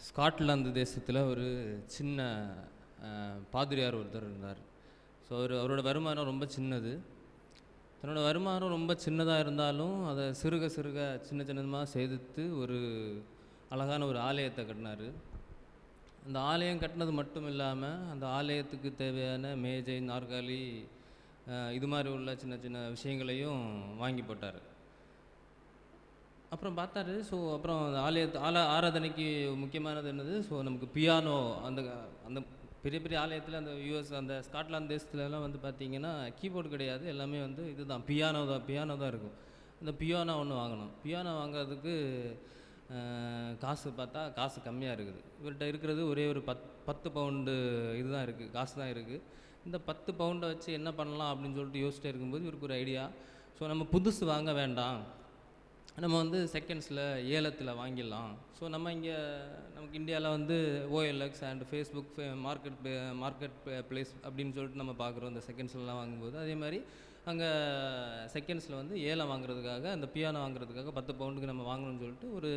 Scotland தேசத்தில் ஒரு சின்ன பாதிரியார் ஒருத்தர் இருந்தார். ஸோ அவரோட வருமானம் ரொம்ப சின்னது. தன்னோட வருமானம் ரொம்ப சின்னதாக இருந்தாலும் அதை சிறுக சிறுக சின்ன சின்னதாக சேர்த்து ஒரு அழகான ஒரு ஆலயத்தை கட்டினார். அந்த ஆலயம் கட்டினது மட்டும் இல்லாமல் அந்த ஆலயத்துக்கு தேவையான மேஜை, நாற்காலி, இது மாதிரி உள்ள சின்ன சின்ன விஷயங்களையும் வாங்கி போட்டார். அப்புறம் பார்த்தாரு. ஸோ அப்புறம் அந்த ஆராதனைக்கு முக்கியமானது என்னது? ஸோ நமக்கு பியானோ, அந்த அந்த பெரிய பெரிய ஆலயத்தில், அந்த யூஎஸ், அந்த ஸ்காட்லாந்து தேசத்துலலாம் வந்து பார்த்திங்கன்னா கீபோர்டு கிடையாது, எல்லாமே வந்து இதுதான், பியானோ தான் இருக்கும். அந்த பியானோ ஒன்று வாங்கணும். பியானோ வாங்குறதுக்கு காசு கம்மியாக இருக்குது. இவர்கிட்ட இருக்கிறது ஒரே ஒரு 10 பவுண்டு இதுதான் இருக்குது, காசு தான் இருக்குது. இந்த 10 பவுண்டை வச்சு என்ன பண்ணலாம் அப்படின்னு சொல்லிட்டு யோசிச்சுட்டே இருக்கும்போது இவருக்கு ஒரு ஐடியா. ஸோ நம்ம புதுசு வாங்க வேண்டாம், நம்ம வந்து செகண்ட்ஸில் ஏலத்தில் வாங்கிடலாம். ஸோ நமக்கு இந்தியாவில் வந்து OLX and Facebook market place அப்படின்னு சொல்லிட்டு நம்ம பார்க்குறோம் இந்த செகண்ட்ஸ்லாம் வாங்கும்போது. அதே மாதிரி அங்கே செகண்ட்ஸில் வந்து ஏலம் வாங்குறதுக்காக, அந்த பியானோ வாங்குறதுக்காக 10 பவுண்டுக்கு நம்ம வாங்கணும்னு சொல்லிட்டு ஒரு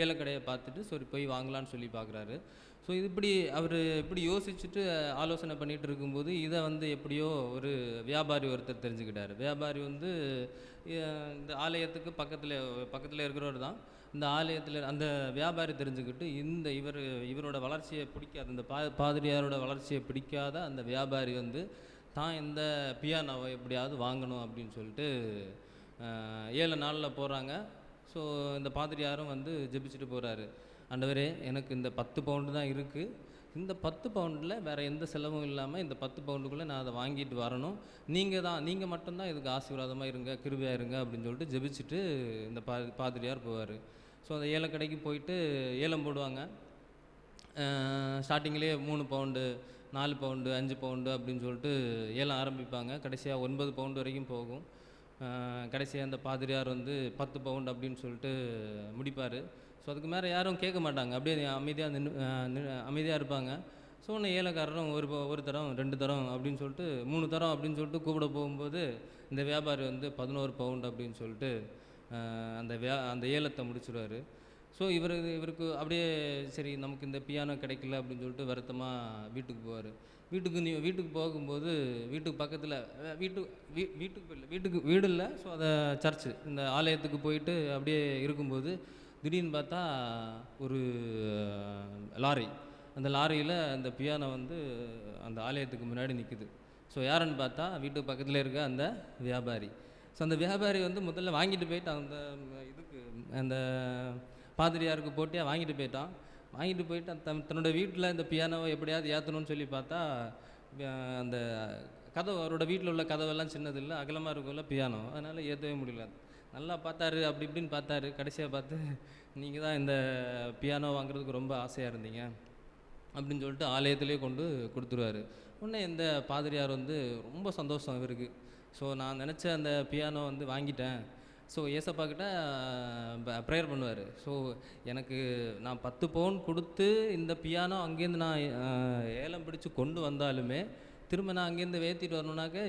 ஏலக்கடையை பார்த்துட்டு சரி போய் வாங்கலான்னு சொல்லி பார்க்குறாரு. ஸோ அவர் இப்படி யோசிச்சுட்டு ஆலோசனை பண்ணிகிட்டு இருக்கும்போது இதை வந்து எப்படியோ ஒரு வியாபாரி ஒருத்தர் தெரிஞ்சுக்கிட்டார். வியாபாரி வந்து இந்த ஆலயத்துக்கு பக்கத்தில் இருக்கிறவர் தான். இந்த ஆலயத்தில் அந்த வியாபாரி தெரிஞ்சுக்கிட்டு இவரோட வளர்ச்சியை பிடிக்காத, இந்த பாதிரியாரோட வளர்ச்சியை பிடிக்காத அந்த வியாபாரி வந்து தான் இந்த பியானோவை எப்படியாவது வாங்கணும் அப்படின்னு சொல்லிட்டு 7 நாளில் போகிறாங்க. ஸோ இந்த பாதிரியாரும் வந்து ஜெபிச்சுட்டு போகிறாரு. ஆண்டவரே, எனக்கு இந்த 10 பவுண்டு தான் இருக்குது, இந்த 10 பவுண்டில் வேறு எந்த செலவும் இல்லாமல் இந்த 10 பவுண்டுக்குள்ளே நான் அதை வாங்கிட்டு வரணும், நீங்கள் மட்டும்தான் இதுக்கு ஆசீர்வாதமாக இருங்க, கிருபையாக இருங்க அப்படின்னு சொல்லிட்டு ஜெபிச்சுட்டு இந்த பாதிரியார் போவார். ஸோ அந்த ஏலக்கடைக்கு போயிட்டு ஏலம் போடுவாங்க. ஸ்டார்டிங்லேயே 3 பவுண்டு, 4 பவுண்டு, 5 பவுண்டு அப்படின்னு சொல்லிட்டு ஏலம் ஆரம்பிப்பாங்க. கடைசியாக 9 பவுண்டு வரைக்கும் போகும். கடைசியாக அந்த பாதிரியார் வந்து 10 பவுண்டு அப்படின்னு சொல்லிட்டு முடிப்பார். ஸோ அதுக்கு மேலே யாரும் கேட்க மாட்டாங்க, அப்படியே அமைதியாக இருப்பாங்க. ஸோ ஒன்று ஏலக்காரரும் ஒரு தரம், 2 தரம் அப்படின்னு சொல்லிட்டு 3 தரம் அப்படின்னு சொல்லிட்டு கூப்பிட போகும்போது இந்த வியாபாரி வந்து 11 பவுண்டு அப்படின்னு சொல்லிட்டு அந்த ஏலத்தை முடிச்சிடுவார். ஸோ இவருக்கு அப்படியே சரி, நமக்கு இந்த பியானோ கிடைக்கல அப்படின்னு சொல்லிட்டு வருத்தமாக வீட்டுக்கு போவார். வீட்டுக்கு போகும்போது வீட்டுக்கு பக்கத்தில் வீடு இல்லை. ஸோ அதை சர்ச்சு, இந்த ஆலயத்துக்கு போயிட்டு அப்படியே இருக்கும்போது திடீர்னு பார்த்தா ஒரு லாரி, அந்த லாரியில் அந்த பியானோ வந்து அந்த ஆலயத்துக்கு முன்னாடி நிற்குது. ஸோ யாருன்னு பார்த்தா வீட்டுக்கு பக்கத்தில் இருக்க அந்த வியாபாரி. ஸோ அந்த வியாபாரி வந்து முதல்ல வாங்கிட்டு போயிட்டான், அந்த பாதிரியாருக்கு போட்டியாக வாங்கிட்டு போயிட்டு தன்னோட வீட்டில் இந்த பியானோவை எப்படியாவது ஏற்றணும்னு சொல்லி பார்த்தா அந்த அவரோட வீட்டில் உள்ள கதவெல்லாம் சின்னது இல்லை, அகலமாக இருக்கும்ல பியானோ, அதனால் ஏற்றவே முடியல. நல்லா பார்த்தாரு, அப்படி இப்படின்னு பார்த்தாரு. கடைசியாக பார்த்து, நீங்கள் தான் இந்த பியானோ வாங்குறதுக்கு ரொம்ப ஆசையாக இருந்தீங்க அப்படின்னு சொல்லிட்டு ஆலயத்திலே கொண்டு கொடுத்துருவார். உடனே இந்த பாதிரியார் வந்து ரொம்ப சந்தோஷம் இவருக்கு. ஸோ நான் நினச்ச அந்த பியானோ வந்து வாங்கிட்டேன். ஸோ ஏசப்பா கிட்ட ப்ரேயர் பண்ணுவார். ஸோ நான் 10 பவுன் கொடுத்து இந்த பியானோ அங்கேருந்து நான் ஏலம் பிடிச்சி கொண்டு வந்தாலுமே திரும்ப நான் அங்கேருந்து ஏற்றிட்டு வரணுன்னாக்க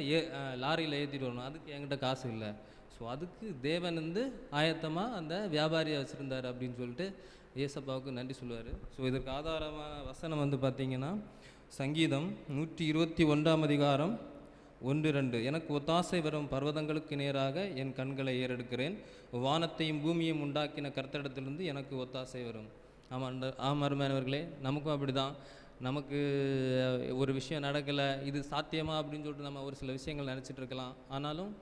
லாரியில் ஏற்றிட்டு வரணும், அதுக்கு என்கிட்ட காசு இல்லை. ஸோ அதுக்கு தேவன் வந்து ஆயத்தமாக அந்த வியாபாரியை வச்சுருந்தார் அப்படின்னு சொல்லிட்டு ஏசப்பாவுக்கு நன்றி சொல்லுவார். ஸோ இதற்கு ஆதாரமான வசனம் வந்து பார்த்திங்கன்னா சங்கீதம் 121 அதிகாரம் 1-2. எனக்கு ஒத்தாசை வரும் பர்வதங்களுக்கு நேராக என் கண்களை ஏறெடுக்கிறேன், வானத்தையும் பூமியையும் உண்டாக்கின கர்த்தரிடத்திலிருந்து எனக்கு ஒத்தாசை வரும். அருமையானவர்களே, நமக்கும் அப்படி தான். நமக்கு ஒரு விஷயம் நடக்கலை, இது சாத்தியமா அப்படின்னு சொல்லிட்டு நம்ம ஒரு சில விஷயங்கள் நினச்சிட்டு இருக்கலாம். ஆனாலும்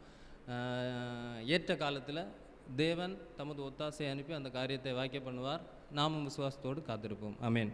ஏற்ற காலத்தில் தேவன் தமது ஒத்தாசை அனுப்பி அந்த காரியத்தை வாக்கிய பண்ணுவார். நாமும் விசுவாசத்தோடு காத்திருப்போம். ஆமேன்.